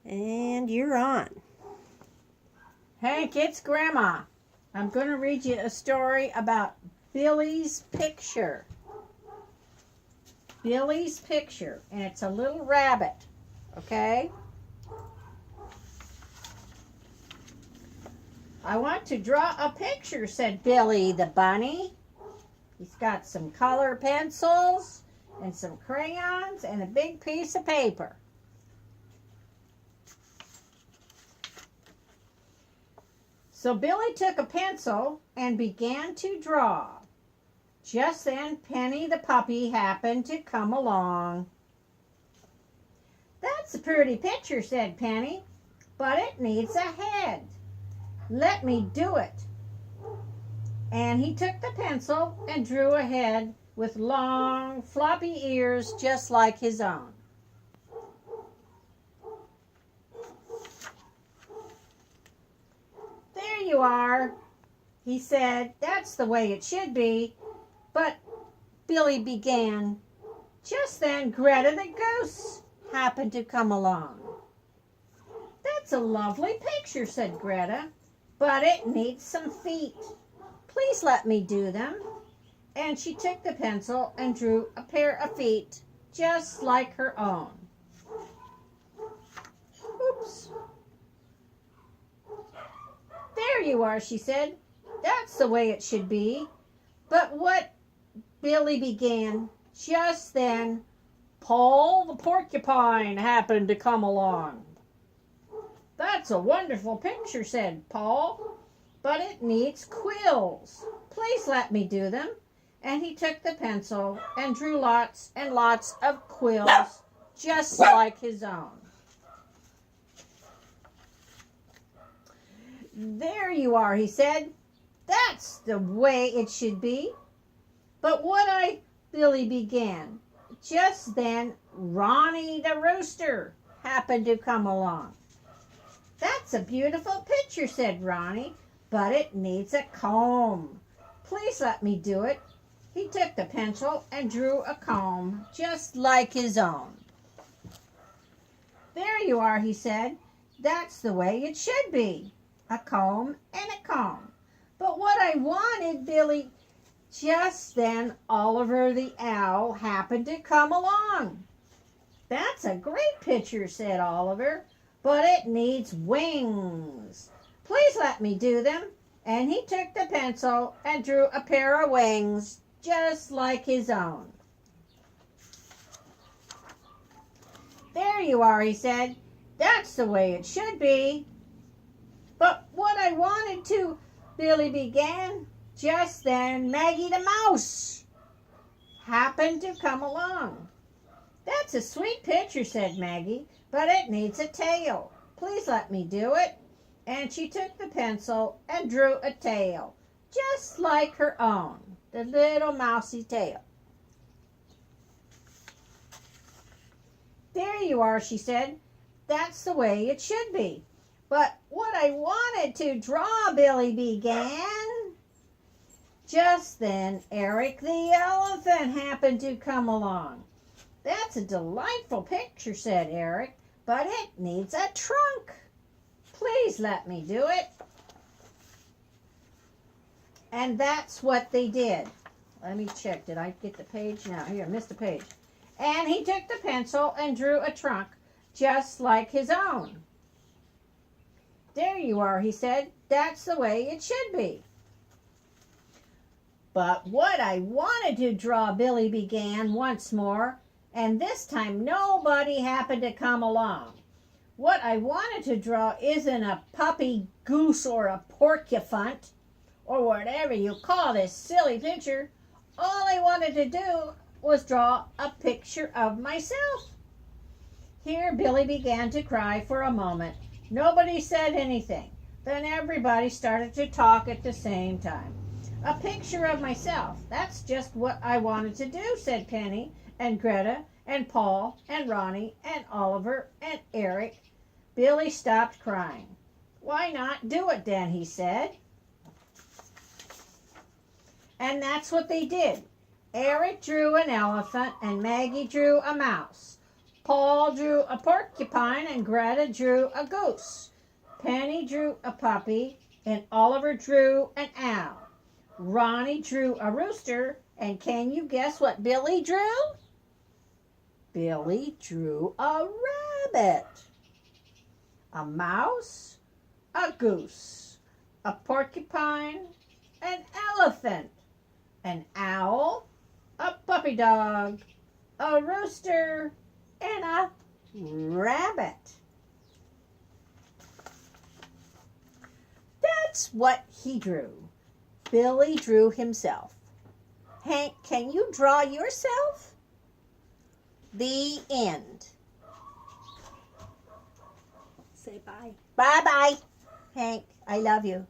And you're on. Hank, it's Grandma. I'm going to read you a story about Billy's Picture. Billy's Picture, and it's a little rabbit, okay? I want to draw a picture, said Billy the bunny. He's got some color pencils and some crayons and a big piece of paper. So Billy took a pencil and began to draw. Just then Penny the puppy happened to come along. "That's a pretty picture," said Penny, "but it needs a head. Let me do it." And he took the pencil and drew a head with long, floppy ears just like his own. "There you are," he said. "That's the way it should be." But Billy began. Just then Greta the goose happened to come along. "That's a lovely picture," said Greta, "but it needs some feet. Please let me do them." And she took the pencil and drew a pair of feet just like her own. Oops. "There you are," she said. "That's the way it should be." But what Billy began. Just then Paul the porcupine happened to come along. "That's a wonderful picture," said Paul, "but it needs quills. Please let me do them." And he took the pencil and drew lots and lots of quills just like his own. "There you are," he said. "That's the way it should be." But Billy began. Just then Ronnie the rooster happened to come along. "That's a beautiful picture," said Ronnie, "but it needs a comb. Please let me do it." He took the pencil and drew a comb just like his own. "There you are," he said. "That's the way it should be. A comb and a comb." But what I wanted, Billy... Just then Oliver the owl happened to come along. "That's a great picture," said Oliver, "but it needs wings. Please let me do them." And he took the pencil and drew a pair of wings just like his own. "There you are," he said. "That's the way it should be." But what I wanted to, Billy began. Just then Maggie the mouse happened to come along. "That's a sweet picture," said Maggie, "but it needs a tail. Please let me do it." And she took the pencil and drew a tail, just like her own, the little mousy tail. "There you are," she said. "That's the way it should be." But what I wanted to draw, Billy began. Just then Eric the elephant happened to come along. "That's a delightful picture," said Eric, "but it needs a trunk. Please let me do it." And that's what they did. Let me check. Did I get the page? Now, here, missed a page. And he took the pencil and drew a trunk just like his own. "There you are," he said. "That's the way it should be." But what I wanted to draw, Billy began once more, and this time nobody happened to come along. What I wanted to draw isn't a puppy goose or a porcupine, or whatever you call this silly picture. All I wanted to do was draw a picture of myself. Here Billy began to cry for a moment. Nobody said anything. Then everybody started to talk at the same time. "A picture of myself. That's just what I wanted to do," said Penny and Greta and Paul and Ronnie and Oliver and Eric. Billy stopped crying. "Why not do it then?" he said. And that's what they did. Eric drew an elephant and Maggie drew a mouse. Paul drew a porcupine and Greta drew a goose. Penny drew a puppy and Oliver drew an owl. Ronnie drew a rooster, and can you guess what Billy drew? Billy drew a rabbit, a mouse, a goose, a porcupine, an elephant, an owl, a puppy dog, a rooster, and a rabbit. That's what he drew. Billy drew himself. Hank, can you draw yourself? The end. Say bye. Bye-bye, Hank. I love you.